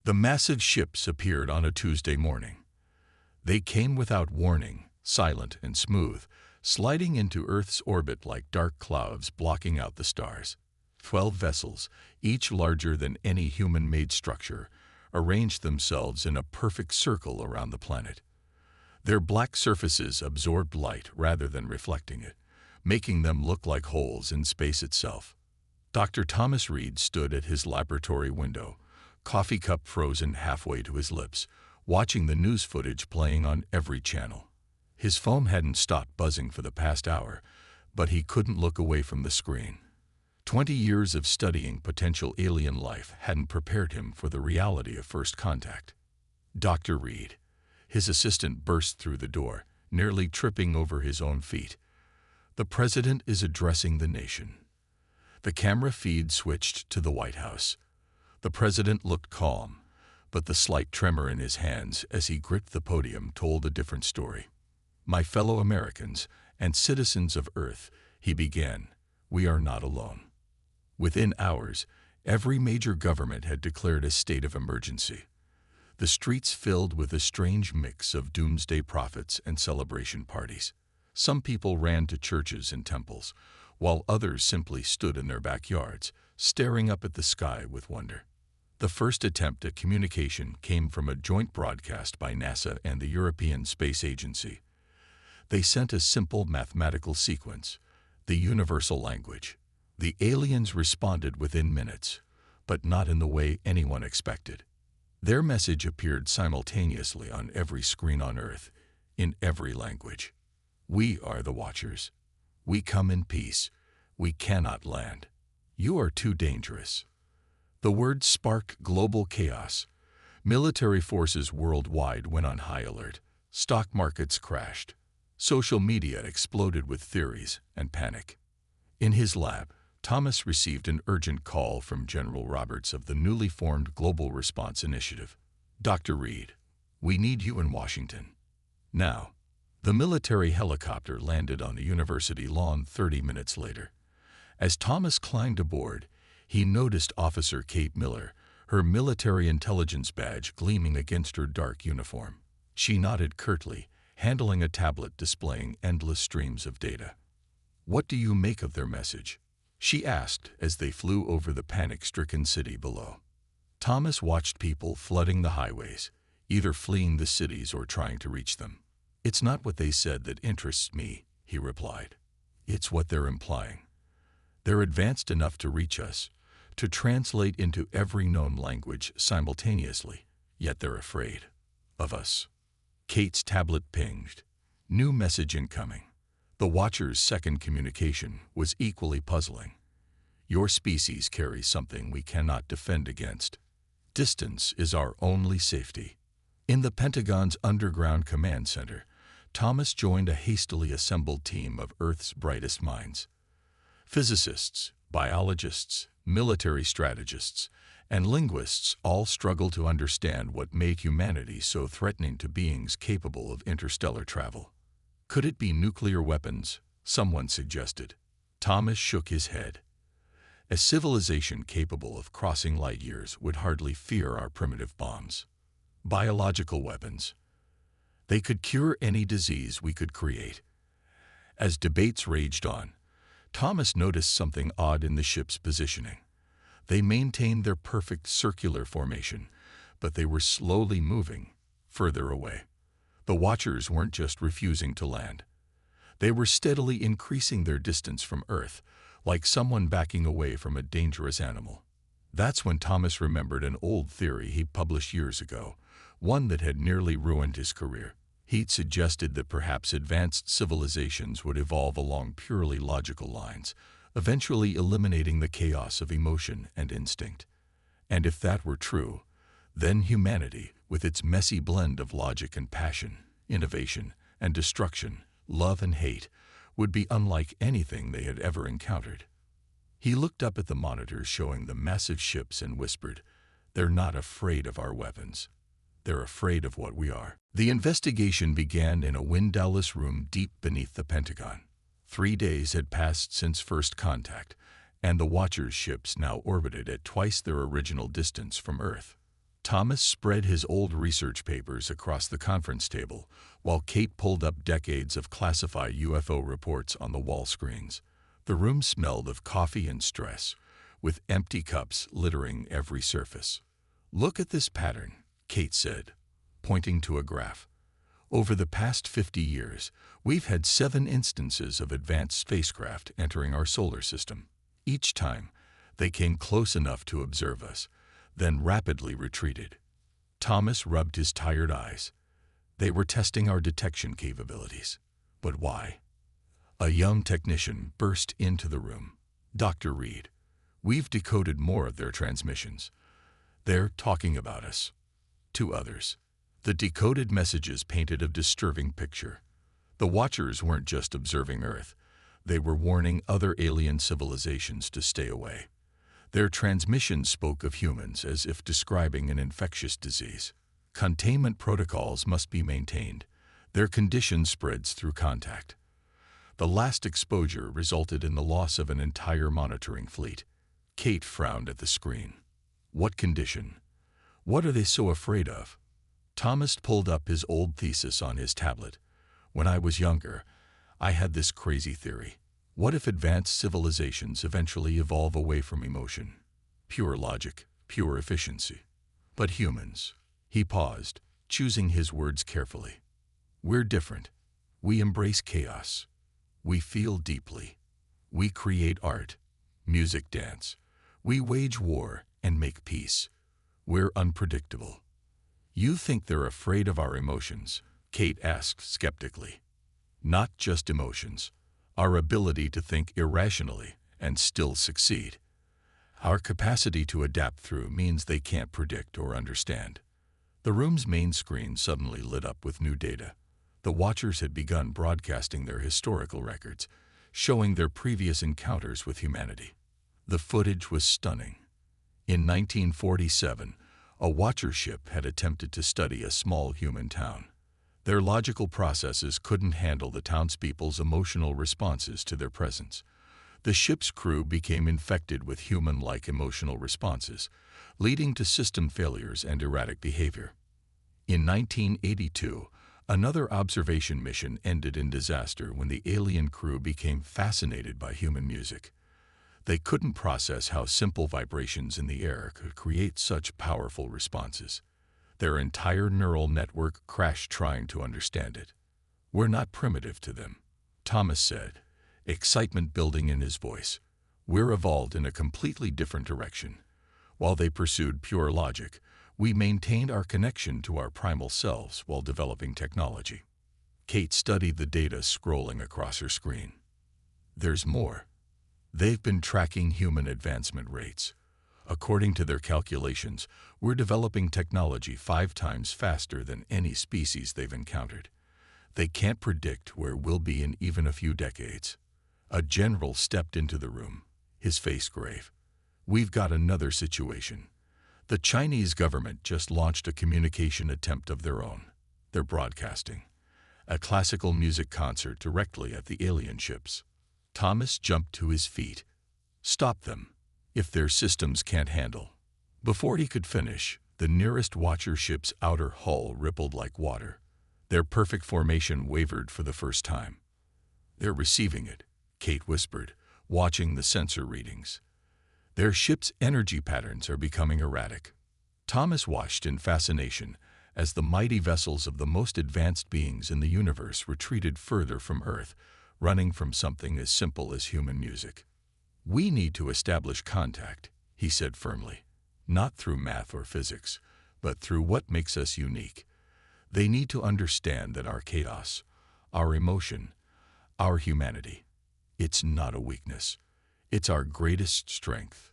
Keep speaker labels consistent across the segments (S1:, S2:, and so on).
S1: The massive ships appeared on a Tuesday morning. They came without warning, silent and smooth, sliding into Earth's orbit like dark clouds blocking out the stars. 12 vessels, each larger than any human-made structure, arranged themselves in a perfect circle around the planet. Their black surfaces absorbed light rather than reflecting it, making them look like holes in space itself. Dr. Thomas Reed stood at his laboratory window, coffee cup frozen halfway to his lips, watching the news footage playing on every channel. His phone hadn't stopped buzzing for the past hour, but he couldn't look away from the screen. 20 years of studying potential alien life hadn't prepared him for the reality of first contact. Dr. Reed, his assistant, burst through the door, nearly tripping over his own feet. The president is addressing the nation. The camera feed switched to the White House. The president looked calm, but the slight tremor in his hands as he gripped the podium told a different story. "My fellow Americans and citizens of Earth," he began, "we are not alone." Within hours, every major government had declared a state of emergency. The streets filled with a strange mix of doomsday prophets and celebration parties. Some people ran to churches and temples, while others simply stood in their backyards, staring up at the sky with wonder. The first attempt at communication came from a joint broadcast by NASA and the European Space Agency. They sent a simple mathematical sequence, the universal language. The aliens responded within minutes, but not in the way anyone expected. Their message appeared simultaneously on every screen on Earth, in every language. "We are the Watchers. We come in peace. We cannot land. You are too dangerous." The word sparked global chaos. Military forces worldwide went on high alert. Stock markets crashed. Social media exploded with theories and panic. In his lab, Thomas received an urgent call from General Roberts of the newly formed Global Response Initiative. "Dr. Reed, we need you in Washington. Now." The military helicopter landed on a university lawn 30 minutes later. As Thomas climbed aboard, he noticed Officer Kate Miller, her military intelligence badge gleaming against her dark uniform. She nodded curtly, handling a tablet displaying endless streams of data. "What do you make of their message?" she asked as they flew over the panic-stricken city below. Thomas watched people flooding the highways, either fleeing the cities or trying to reach them. "It's not what they said that interests me," he replied. "It's what they're implying. They're advanced enough to reach us, to translate into every known language simultaneously, yet they're afraid of us." Kate's tablet pinged. New message incoming. The Watcher's second communication was equally puzzling. "Your species carries something we cannot defend against. Distance is our only safety." In the Pentagon's underground command center, Thomas joined a hastily assembled team of Earth's brightest minds. Physicists, biologists, military strategists, and linguists all struggled to understand what made humanity so threatening to beings capable of interstellar travel. "Could it be nuclear weapons?" someone suggested. Thomas shook his head. "A civilization capable of crossing light years would hardly fear our primitive bombs. Biological weapons. They could cure any disease we could create." As debates raged on, Thomas noticed something odd in the ship's positioning. They maintained their perfect circular formation, but they were slowly moving further away. The Watchers weren't just refusing to land. They were steadily increasing their distance from Earth, like someone backing away from a dangerous animal. That's when Thomas remembered an old theory he published years ago, one that had nearly ruined his career. He'd suggested that perhaps advanced civilizations would evolve along purely logical lines, eventually eliminating the chaos of emotion and instinct. And if that were true, then humanity, with its messy blend of logic and passion, innovation and destruction, love and hate, would be unlike anything they had ever encountered. He looked up at the monitors showing the massive ships and whispered, "They're not afraid of our weapons. They're afraid of what we are." The investigation began in a windowless room deep beneath the Pentagon. 3 days had passed since first contact, and the Watcher's ships now orbited at twice their original distance from Earth. Thomas spread his old research papers across the conference table, while Kate pulled up decades of classified UFO reports on the wall screens. The room smelled of coffee and stress, with empty cups littering every surface. "Look at this pattern," Kate said, pointing to a graph. "Over the past 50 years, we've had 7 instances of advanced spacecraft entering our solar system. Each time, they came close enough to observe us, then rapidly retreated." Thomas rubbed his tired eyes. They were testing our detection capabilities. But why? A young technician burst into the room. "Dr. Reed, we've decoded more of their transmissions. They're talking about us." To others, the decoded messages painted a disturbing picture. The watchers weren't just observing Earth. They were warning other alien civilizations to stay away. Their transmissions spoke of humans as if describing an infectious disease. Containment protocols must be maintained. Their condition spreads through contact. The last exposure resulted in the loss of an entire monitoring fleet. Kate frowned at the screen. What condition? What are they so afraid of? Thomas pulled up his old thesis on his tablet. "When I was younger, I had this crazy theory. What if advanced civilizations eventually evolve away from emotion? Pure logic, pure efficiency. But humans..." He paused, choosing his words carefully. "We're different. We embrace chaos. We feel deeply. We create art, music, dance. We wage war and make peace. We're unpredictable." "You think they're afraid of our emotions?" Kate asked skeptically. "Not just emotions. Our ability to think irrationally and still succeed. Our capacity to adapt through means they can't predict or understand." The room's main screen suddenly lit up with new data. The watchers had begun broadcasting their historical records, showing their previous encounters with humanity. The footage was stunning. In 1947, a watcher ship had attempted to study a small human town. Their logical processes couldn't handle the townspeople's emotional responses to their presence. The ship's crew became infected with human-like emotional responses, leading to system failures and erratic behavior. In 1982, another observation mission ended in disaster when the alien crew became fascinated by human music. They couldn't process how simple vibrations in the air could create such powerful responses. Their entire neural network crashed trying to understand it. "We're not primitive to them," Thomas said, excitement building in his voice. "We're evolved in a completely different direction. While they pursued pure logic, we maintained our connection to our primal selves while developing technology." Kate studied the data scrolling across her screen. "There's more. They've been tracking human advancement rates. According to their calculations, we're developing technology 5 times faster than any species they've encountered. They can't predict where we'll be in even a few decades." A general stepped into the room, his face grave. "We've got another situation. The Chinese government just launched a communication attempt of their own. They're broadcasting a classical music concert directly at the alien ships." Thomas jumped to his feet. "Stop them, if their systems can't handle." Before he could finish, the nearest watcher ship's outer hull rippled like water. Their perfect formation wavered for the first time. "They're receiving it," Kate whispered, watching the sensor readings. "Their ship's energy patterns are becoming erratic." Thomas watched in fascination as the mighty vessels of the most advanced beings in the universe retreated further from Earth, running from something as simple as human music. "We need to establish contact," he said firmly, "not through math or physics, but through what makes us unique. They need to understand that our chaos, our emotion, our humanity, it's not a weakness. It's our greatest strength."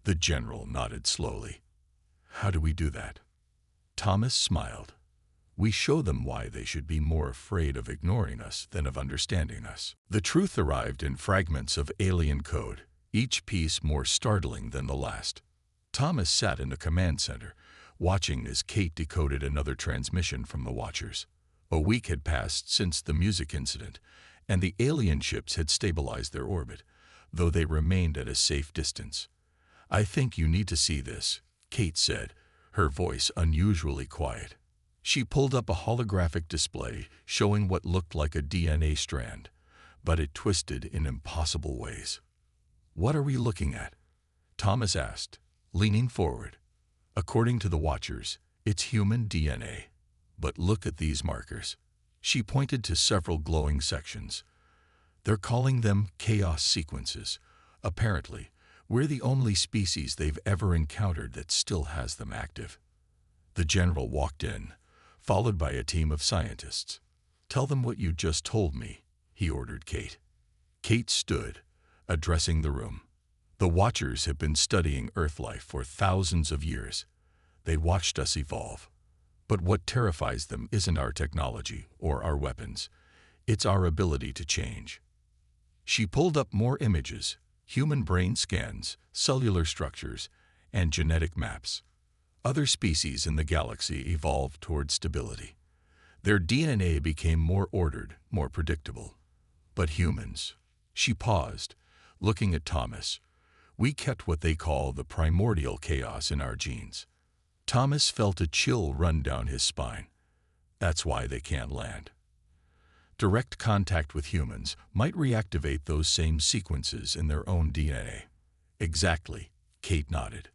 S1: The general nodded slowly. "How do we do that?" Thomas smiled. "We show them why they should be more afraid of ignoring us than of understanding us." The truth arrived in fragments of alien code, each piece more startling than the last. Thomas sat in the command center, watching as Kate decoded another transmission from the watchers. A week had passed since the music incident, and the alien ships had stabilized their orbit, though they remained at a safe distance. "I think you need to see this," Kate said, her voice unusually quiet. She pulled up a holographic display showing what looked like a DNA strand, but it twisted in impossible ways. "What are we looking at?" Thomas asked, leaning forward. "According to the Watchers, it's human DNA. But look at these markers." She pointed to several glowing sections. "They're calling them chaos sequences. Apparently, we're the only species they've ever encountered that still has them active." The general walked in, followed by a team of scientists. "Tell them what you just told me," he ordered Kate. Kate stood, addressing the room. "The Watchers have been studying Earth life for thousands of years. They watched us evolve. But what terrifies them isn't our technology or our weapons. It's our ability to change." She pulled up more images, human brain scans, cellular structures, and genetic maps. Other species in the galaxy evolved toward stability. Their DNA became more ordered, more predictable. But humans, she paused, looking at Thomas. "We kept what they call the primordial chaos in our genes." Thomas felt a chill run down his spine. "That's why they can't land." Direct contact with humans might reactivate those same sequences in their own DNA. "Exactly," Kate nodded.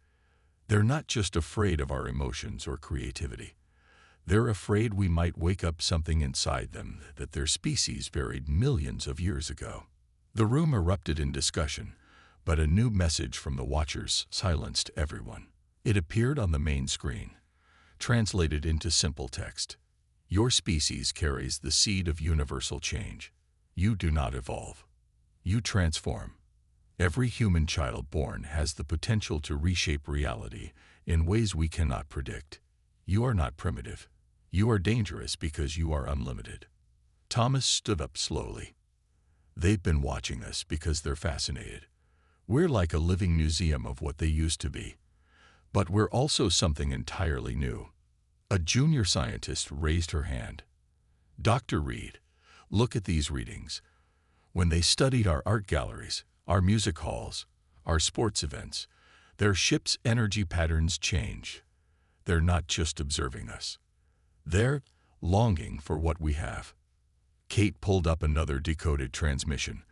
S1: "They're not just afraid of our emotions or creativity. They're afraid we might wake up something inside them that their species buried millions of years ago." The room erupted in discussion, but a new message from the Watchers silenced everyone. It appeared on the main screen, translated into simple text. "Your species carries the seed of universal change. You do not evolve. You transform. Every human child born has the potential to reshape reality in ways we cannot predict. You are not primitive. You are dangerous because you are unlimited." Thomas stood up slowly. "They've been watching us because they're fascinated. We're like a living museum of what they used to be. But we're also something entirely new." A junior scientist raised her hand. "Dr. Reed, look at these readings. When they studied our art galleries, our music halls, our sports events, their ship's energy patterns change. They're not just observing us. They're longing for what we have." Kate pulled up another decoded transmission,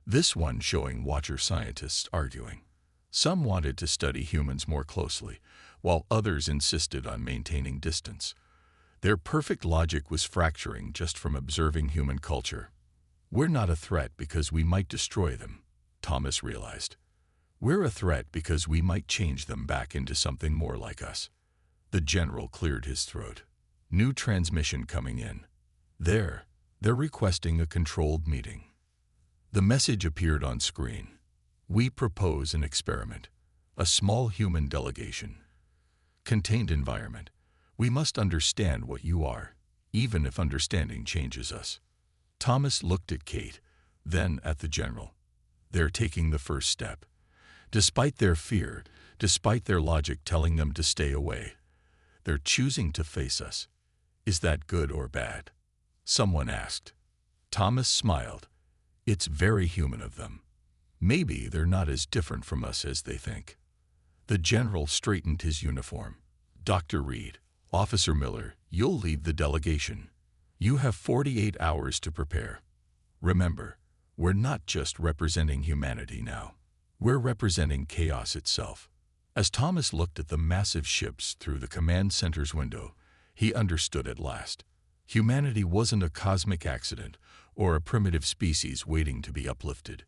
S1: this one showing Watcher scientists arguing. Some wanted to study humans more closely, while others insisted on maintaining distance. Their perfect logic was fracturing just from observing human culture. "We're not a threat because we might destroy them," Thomas realized. "We're a threat because we might change them back into something more like us." The general cleared his throat. New transmission coming in. They're requesting a controlled meeting. The message appeared on screen. "We propose an experiment. A small human delegation. Contained environment. We must understand what you are, even if understanding changes us." Thomas looked at Kate, then at the general. "They're taking the first step. Despite their fear, despite their logic telling them to stay away, they're choosing to face us. Is that good or bad?" Someone asked. Thomas smiled. "It's very human of them. Maybe they're not as different from us as they think." The general straightened his uniform. "Dr. Reed, Officer Miller, you'll lead the delegation. You have 48 hours to prepare. Remember, we're not just representing humanity now. We're representing chaos itself." As Thomas looked at the massive ships through the command center's window, he understood at last. Humanity wasn't a cosmic accident or a primitive species waiting to be uplifted.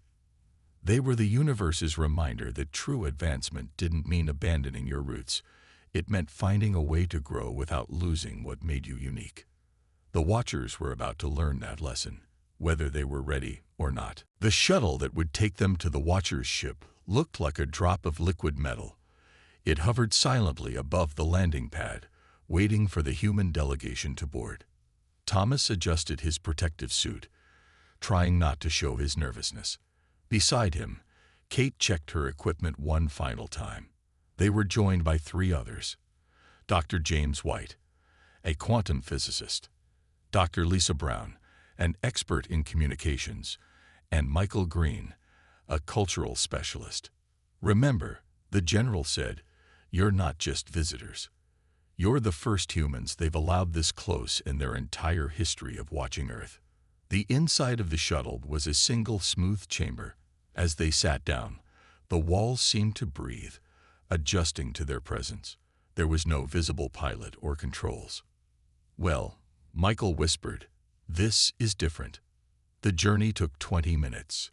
S1: They were the universe's reminder that true advancement didn't mean abandoning your roots. It meant finding a way to grow without losing what made you unique. The Watchers were about to learn that lesson, whether they were ready or not. The shuttle that would take them to the Watchers' ship looked like a drop of liquid metal. It hovered silently above the landing pad, waiting for the human delegation to board. Thomas adjusted his protective suit, trying not to show his nervousness. Beside him, Kate checked her equipment one final time. They were joined by 3 others. Dr. James White, a quantum physicist, Dr. Lisa Brown, an expert in communications, and Michael Green, a cultural specialist. "Remember," the general said, "you're not just visitors. You're the first humans they've allowed this close in their entire history of watching Earth. The inside of the shuttle was a single smooth chamber. As they sat down, the walls seemed to breathe, adjusting to their presence. There was no visible pilot or controls. "Well," Michael whispered, "this is different." The journey took 20 minutes.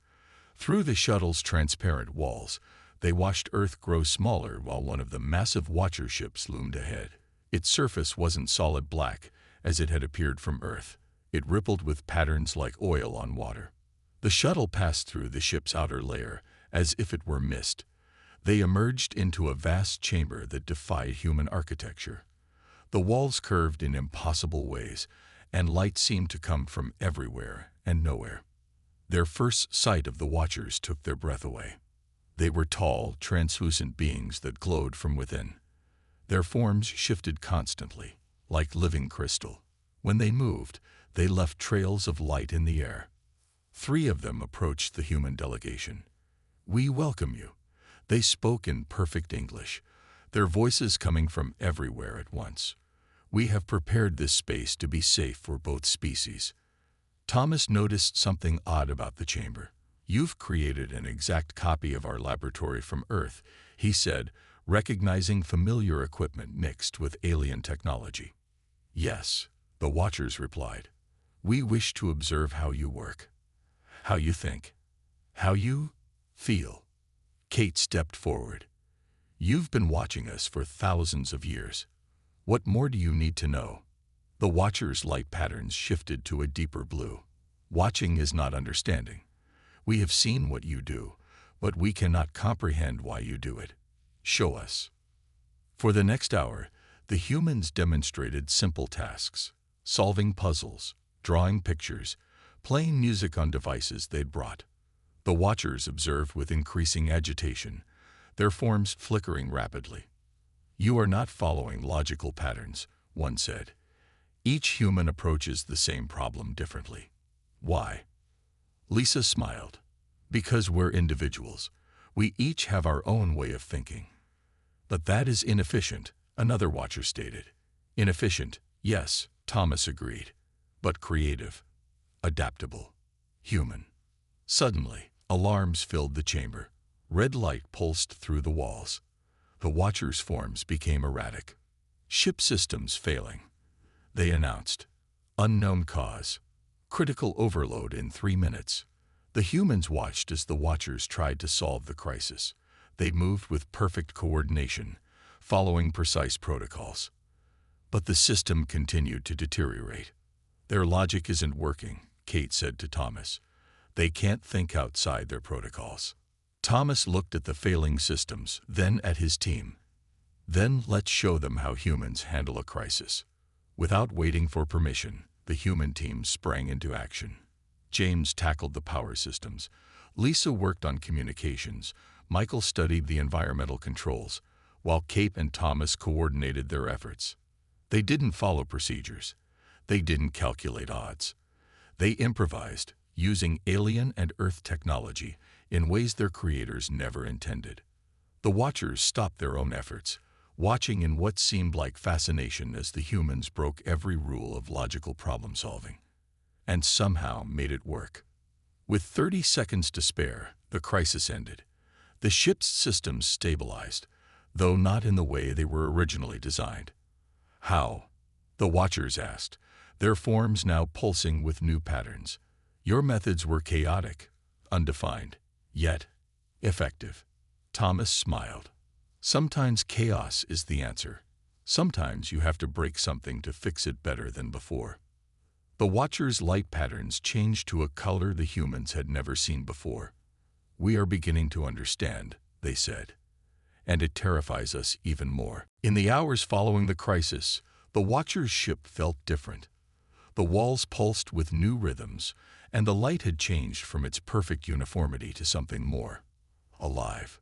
S1: Through the shuttle's transparent walls, they watched Earth grow smaller while one of the massive Watcher ships loomed ahead. Its surface wasn't solid black, as it had appeared from Earth. It rippled with patterns like oil on water. The shuttle passed through the ship's outer layer, as if it were mist. They emerged into a vast chamber that defied human architecture. The walls curved in impossible ways, and light seemed to come from everywhere and nowhere. Their first sight of the Watchers took their breath away. They were tall, translucent beings that glowed from within. Their forms shifted constantly, like living crystal. When they moved, they left trails of light in the air. 3 of them approached the human delegation. "We welcome you." They spoke in perfect English, their voices coming from everywhere at once. "We have prepared this space to be safe for both species." Thomas noticed something odd about the chamber. "You've created an exact copy of our laboratory from Earth," he said, recognizing familiar equipment mixed with alien technology. "Yes," the Watchers replied. "We wish to observe how you work, how you think, how you feel." Kate stepped forward. "You've been watching us for thousands of years. What more do you need to know?" The Watcher's light patterns shifted to a deeper blue. "Watching is not understanding. We have seen what you do, but we cannot comprehend why you do it. Show us." For the next hour, the humans demonstrated simple tasks: solving puzzles, drawing pictures, playing music on devices they'd brought. The Watchers observed with increasing agitation, their forms flickering rapidly. "You are not following logical patterns," one said. "Each human approaches the same problem differently." "Why?" Lisa smiled. "Because we're individuals. We each have our own way of thinking." "But that is inefficient," another Watcher stated. "Inefficient, yes," Thomas agreed. "But creative, adaptable, human." Suddenly, alarms filled the chamber. Red light pulsed through the walls. The Watchers' forms became erratic. "Ship systems failing," they announced. "Unknown cause. Critical overload in 3 minutes." The humans watched as the Watchers tried to solve the crisis. They moved with perfect coordination, following precise protocols. But the system continued to deteriorate. "Their logic isn't working," Kate said to Thomas. "They can't think outside their protocols." Thomas looked at the failing systems, then at his team. "Then let's show them how humans handle a crisis." Without waiting for permission, the human team sprang into action. James tackled the power systems. Lisa worked on communications. Michael studied the environmental controls, while Kate and Thomas coordinated their efforts. They didn't follow procedures. They didn't calculate odds. They improvised, using alien and Earth technology in ways their creators never intended. The Watchers stopped their own efforts, watching in what seemed like fascination as the humans broke every rule of logical problem-solving, and somehow made it work. With 30 seconds to spare, the crisis ended. The ship's systems stabilized, though not in the way they were originally designed. "How?" the Watchers asked, their forms now pulsing with new patterns. "Your methods were chaotic, undefined, yet effective." Thomas smiled. "Sometimes chaos is the answer. Sometimes you have to break something to fix it better than before." The Watchers' light patterns changed to a color the humans had never seen before. "We are beginning to understand," they said, "and it terrifies us even more." In the hours following the crisis, the Watchers' ship felt different. The walls pulsed with new rhythms, and the light had changed from its perfect uniformity to something more alive.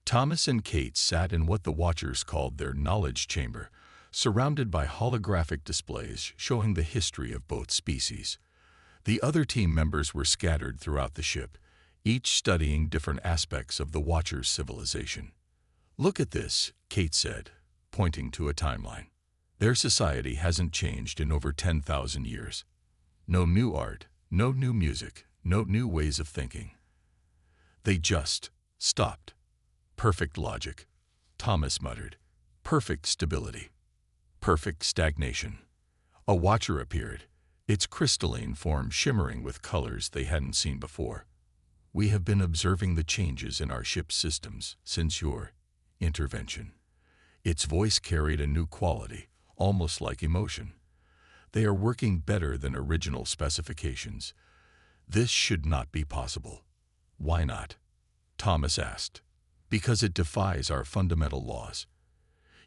S1: Thomas and Kate sat in what the Watchers called their knowledge chamber, surrounded by holographic displays showing the history of both species. The other team members were scattered throughout the ship, each studying different aspects of the Watchers' civilization. "Look at this," Kate said, pointing to a timeline. Their society hasn't changed in over 10,000 years. No new art, no new music, no new ways of thinking. They just stopped. Perfect logic, Thomas muttered. Perfect stability. Perfect stagnation. A watcher appeared, its crystalline form shimmering with colors they hadn't seen before. We have been observing the changes in our ship's systems since your intervention. Its voice carried a new quality, almost like emotion. They are working better than original specifications. This should not be possible. Why not? Thomas asked. Because it defies our fundamental laws.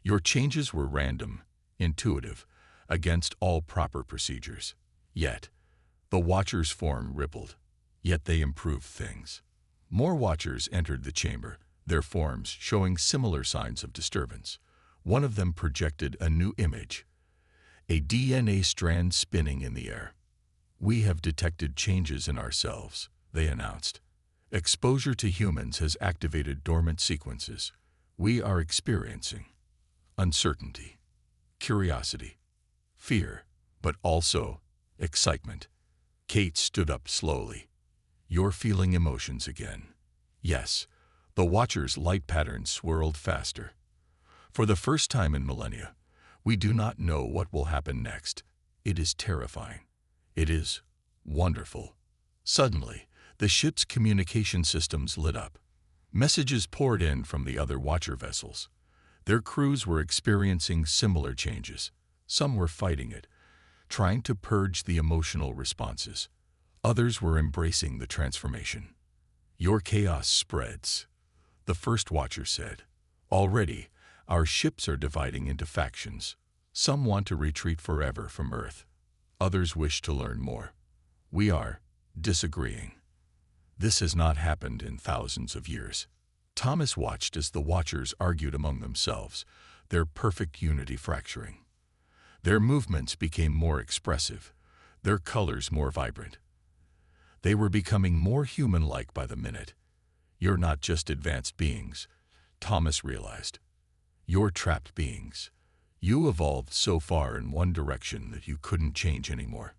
S1: Your changes were random, intuitive, against all proper procedures. Yet, the Watcher's form rippled. Yet they improved things. More Watchers entered the chamber, their forms showing similar signs of disturbance. One of them projected a new image, a DNA strand spinning in the air. We have detected changes in ourselves, they announced. Exposure to humans has activated dormant sequences. We are experiencing uncertainty, curiosity, fear, but also excitement. Kate stood up slowly. You're feeling emotions again. Yes, the Watcher's light patterns swirled faster. For the first time in millennia, we do not know what will happen next. It is terrifying. It is wonderful. Suddenly, the ship's communication systems lit up. Messages poured in from the other Watcher vessels. Their crews were experiencing similar changes. Some were fighting it, trying to purge the emotional responses. Others were embracing the transformation. Your chaos spreads, the first Watcher said. Already, our ships are dividing into factions. Some want to retreat forever from Earth. Others wish to learn more. We are disagreeing. This has not happened in thousands of years. Thomas watched as the Watchers argued among themselves, their perfect unity fracturing. Their movements became more expressive, their colors more vibrant. They were becoming more human-like by the minute. You're not just advanced beings, Thomas realized. You're trapped beings. You evolved so far in one direction that you couldn't change anymore.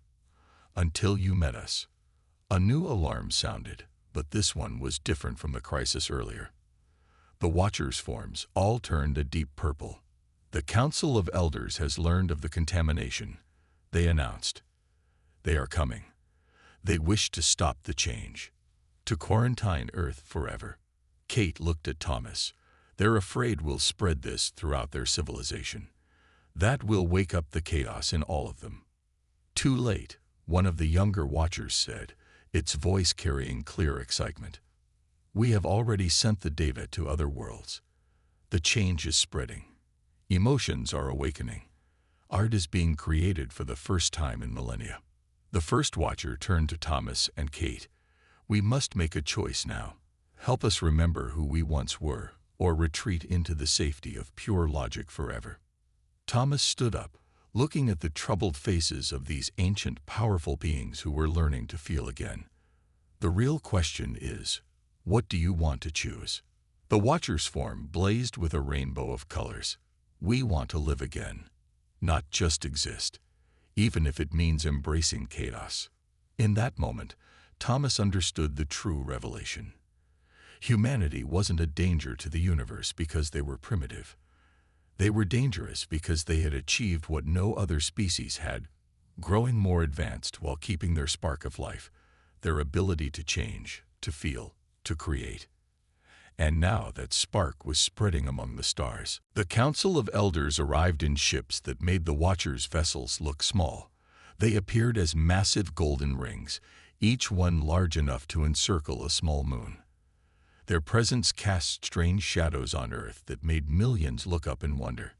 S1: Until you met us. A new alarm sounded, but this one was different from the crisis earlier. The Watchers' forms all turned a deep purple. The Council of Elders has learned of the contamination, they announced. They are coming. They wish to stop the change, to quarantine Earth forever. Kate looked at Thomas. They're afraid we'll spread this throughout their civilization. That will wake up the chaos in all of them. Too late, one of the younger Watchers said, its voice carrying clear excitement. We have already sent the data to other worlds. The change is spreading. Emotions are awakening. Art is being created for the first time in millennia. The first Watcher turned to Thomas and Kate. We must make a choice now. Help us remember who we once were, or retreat into the safety of pure logic forever. Thomas stood up, looking at the troubled faces of these ancient, powerful beings who were learning to feel again. The real question is, what do you want to choose? The Watcher's form blazed with a rainbow of colors. We want to live again, not just exist, even if it means embracing chaos. In that moment, Thomas understood the true revelation. Humanity wasn't a danger to the universe because they were primitive. They were dangerous because they had achieved what no other species had, growing more advanced while keeping their spark of life, their ability to change, to feel, to create. And now that spark was spreading among the stars. The Council of Elders arrived in ships that made the Watchers' vessels look small. They appeared as massive golden rings, each one large enough to encircle a small moon. Their presence cast strange shadows on Earth that made millions look up in wonder.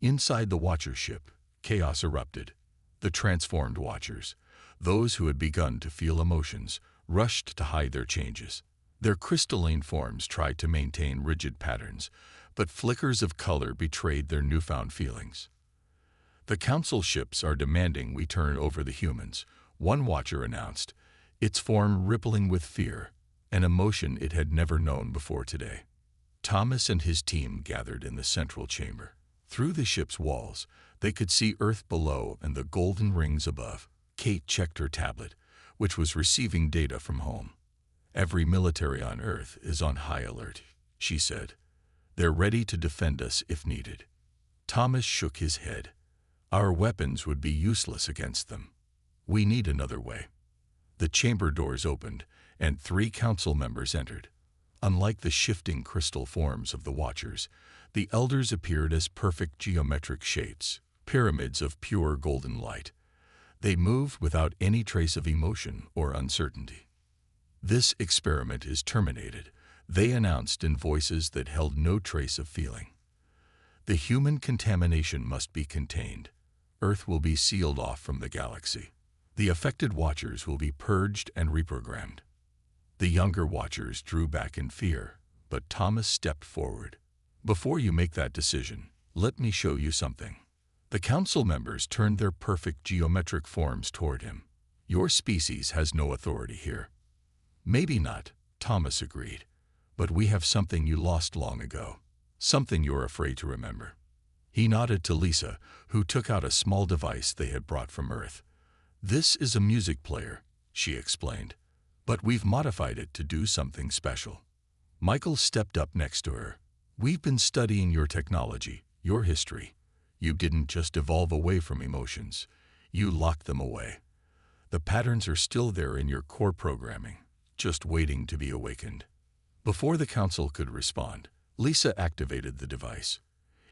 S1: Inside the Watcher ship, chaos erupted. The transformed Watchers, those who had begun to feel emotions, rushed to hide their changes. Their crystalline forms tried to maintain rigid patterns, but flickers of color betrayed their newfound feelings. The Council ships are demanding we turn over the humans, one Watcher announced, its form rippling with fear, an emotion it had never known before today. Thomas and his team gathered in the central chamber. Through the ship's walls, they could see Earth below and the golden rings above. Kate checked her tablet, which was receiving data from home. "Every military on Earth is on high alert," she said. "They're ready to defend us if needed." Thomas shook his head. "Our weapons would be useless against them. We need another way." The chamber doors opened, and 3 council members entered. Unlike the shifting crystal forms of the Watchers, the elders appeared as perfect geometric shapes, pyramids of pure golden light. They moved without any trace of emotion or uncertainty. "This experiment is terminated," they announced in voices that held no trace of feeling. "The human contamination must be contained. Earth will be sealed off from the galaxy. The affected Watchers will be purged and reprogrammed." The younger Watchers drew back in fear, but Thomas stepped forward. "Before you make that decision, let me show you something." The council members turned their perfect geometric forms toward him. "Your species has no authority here." "Maybe not," Thomas agreed, "but we have something you lost long ago, something you're afraid to remember." He nodded to Lisa, who took out a small device they had brought from Earth. "This is a music player," she explained, "but we've modified it to do something special." Michael stepped up next to her. "We've been studying your technology, your history. You didn't just evolve away from emotions. You locked them away. The patterns are still there in your core programming, just waiting to be awakened." Before the council could respond, Lisa activated the device.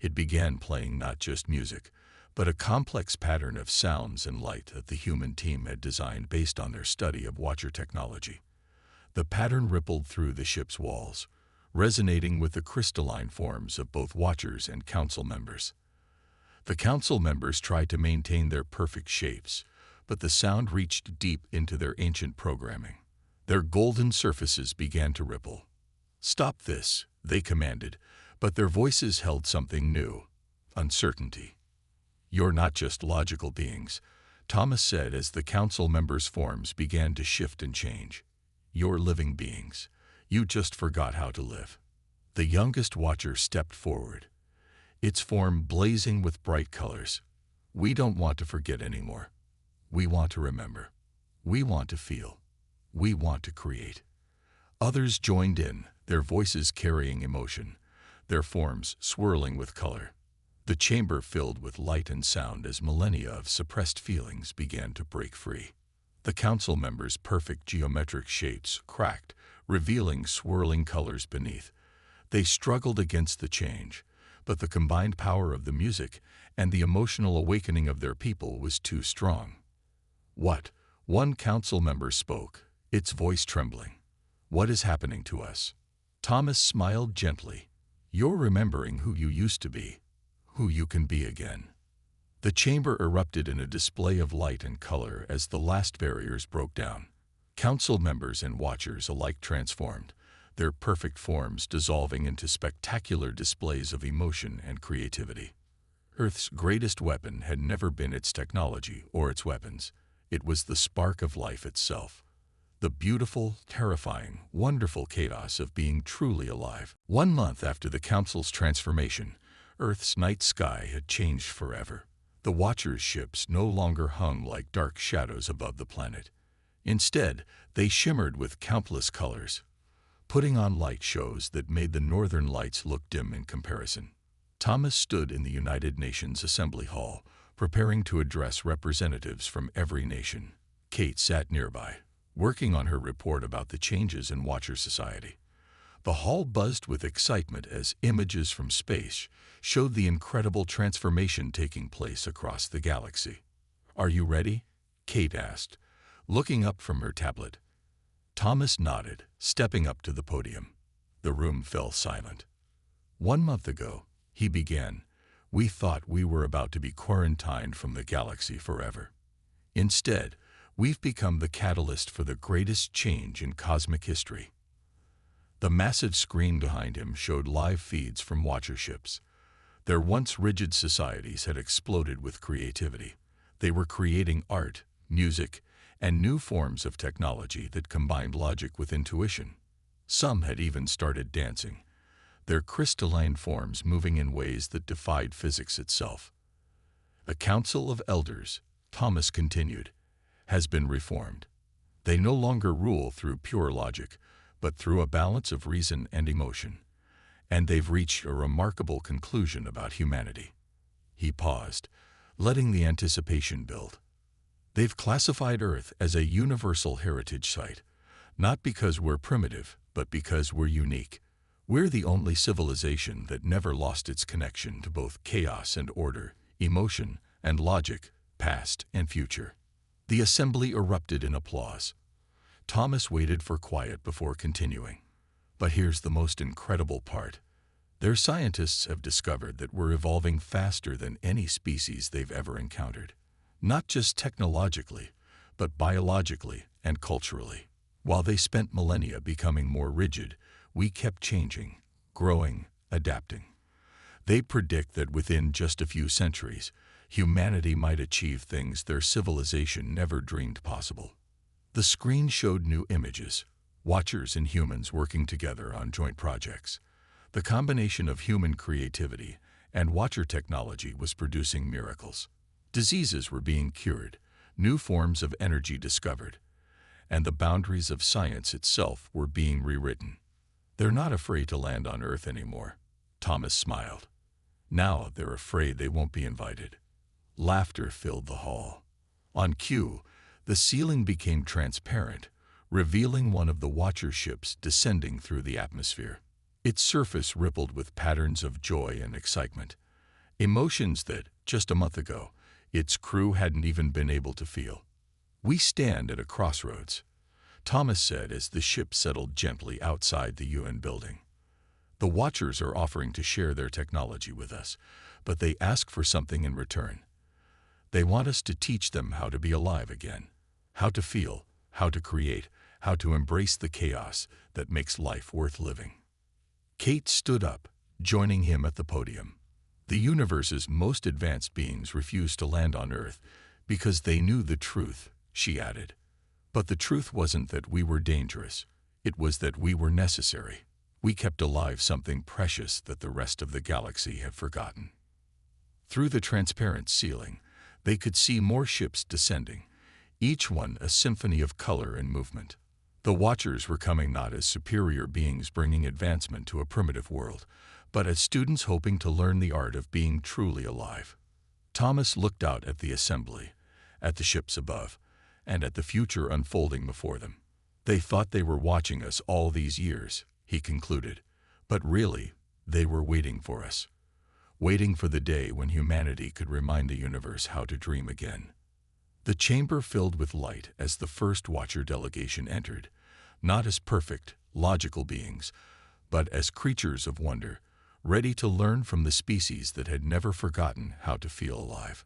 S1: It began playing not just music, but a complex pattern of sounds and light that the human team had designed based on their study of Watcher technology. The pattern rippled through the ship's walls, resonating with the crystalline forms of both Watchers and council members. The council members tried to maintain their perfect shapes, but the sound reached deep into their ancient programming. Their golden surfaces began to ripple. "Stop this," they commanded, but their voices held something new: uncertainty. "You're not just logical beings," Thomas said as the council members' forms began to shift and change. "You're living beings. You just forgot how to live." The youngest Watcher stepped forward, its form blazing with bright colors. "We don't want to forget anymore. We want to remember. We want to feel. We want to create." Others joined in, their voices carrying emotion, their forms swirling with color. The chamber filled with light and sound as millennia of suppressed feelings began to break free. The council members' perfect geometric shapes cracked, revealing swirling colors beneath. They struggled against the change, but the combined power of the music and the emotional awakening of their people was too strong. "What?" One council member spoke, its voice trembling. "What is happening to us?" Thomas smiled gently. "You're remembering who you used to be, who you can be again." The chamber erupted in a display of light and color as the last barriers broke down. Council members and Watchers alike transformed, their perfect forms dissolving into spectacular displays of emotion and creativity. Earth's greatest weapon had never been its technology or its weapons. It was the spark of life itself. The beautiful, terrifying, wonderful chaos of being truly alive. 1 month after the Council's transformation, Earth's night sky had changed forever. The Watchers' ships no longer hung like dark shadows above the planet. Instead, they shimmered with countless colors, putting on light shows that made the northern lights look dim in comparison. Thomas stood in the United Nations Assembly Hall, preparing to address representatives from every nation. Kate sat nearby, working on her report about the changes in Watcher society. The hall buzzed with excitement as images from space showed the incredible transformation taking place across the galaxy. "Are you ready?" Kate asked, looking up from her tablet. Thomas nodded, stepping up to the podium. The room fell silent. 1 month ago, he began, we thought we were about to be quarantined from the galaxy forever. Instead, we've become the catalyst for the greatest change in cosmic history. The massive screen behind him showed live feeds from Watcher ships. Their once rigid societies had exploded with creativity. They were creating art, music, and new forms of technology that combined logic with intuition. Some had even started dancing. their crystalline forms moving in ways that defied physics itself. The Council of Elders, Thomas continued, has been reformed. They no longer rule through pure logic, but through a balance of reason and emotion. And they've reached a remarkable conclusion about humanity. He paused, letting the anticipation build. They've classified Earth as a universal heritage site, not because we're primitive, but because we're unique. We're the only civilization that never lost its connection to both chaos and order, emotion and logic, past and future. The assembly erupted in applause. Thomas waited for quiet before continuing. But here's the most incredible part. Their scientists have discovered that we're evolving faster than any species they've ever encountered. Not just technologically, but biologically and culturally. While they spent millennia becoming more rigid, we kept changing, growing, adapting. They predict that within just a few centuries, humanity might achieve things their civilization never dreamed possible. The screen showed new images, watchers and humans working together on joint projects. The combination of human creativity and watcher technology was producing miracles. Diseases were being cured, new forms of energy discovered, and the boundaries of science itself were being rewritten. They're not afraid to land on Earth anymore. Thomas smiled. Now they're afraid they won't be invited. Laughter filled the hall. On cue, the ceiling became transparent, revealing one of the watcher ships descending through the atmosphere. Its surface rippled with patterns of joy and excitement, emotions that, just a month ago, its crew hadn't even been able to feel. "We stand at a crossroads," Thomas said as the ship settled gently outside the UN building. "The Watchers are offering to share their technology with us, but they ask for something in return. They want us to teach them how to be alive again, how to feel, how to create, how to embrace the chaos that makes life worth living." Kate stood up, joining him at the podium. The universe's most advanced beings refused to land on Earth because they knew the truth, she added. But the truth wasn't that we were dangerous. It was that we were necessary. We kept alive something precious that the rest of the galaxy had forgotten. Through the transparent ceiling, they could see more ships descending, each one a symphony of color and movement. The Watchers were coming not as superior beings bringing advancement to a primitive world, but as students hoping to learn the art of being truly alive. Thomas looked out at the assembly, at the ships above, and at the future unfolding before them. "They thought they were watching us all these years," he concluded, "but really, they were waiting for us. Waiting for the day when humanity could remind the universe how to dream again." The chamber filled with light as the first Watcher delegation entered, not as perfect, logical beings, but as creatures of wonder, ready to learn from the species that had never forgotten how to feel alive.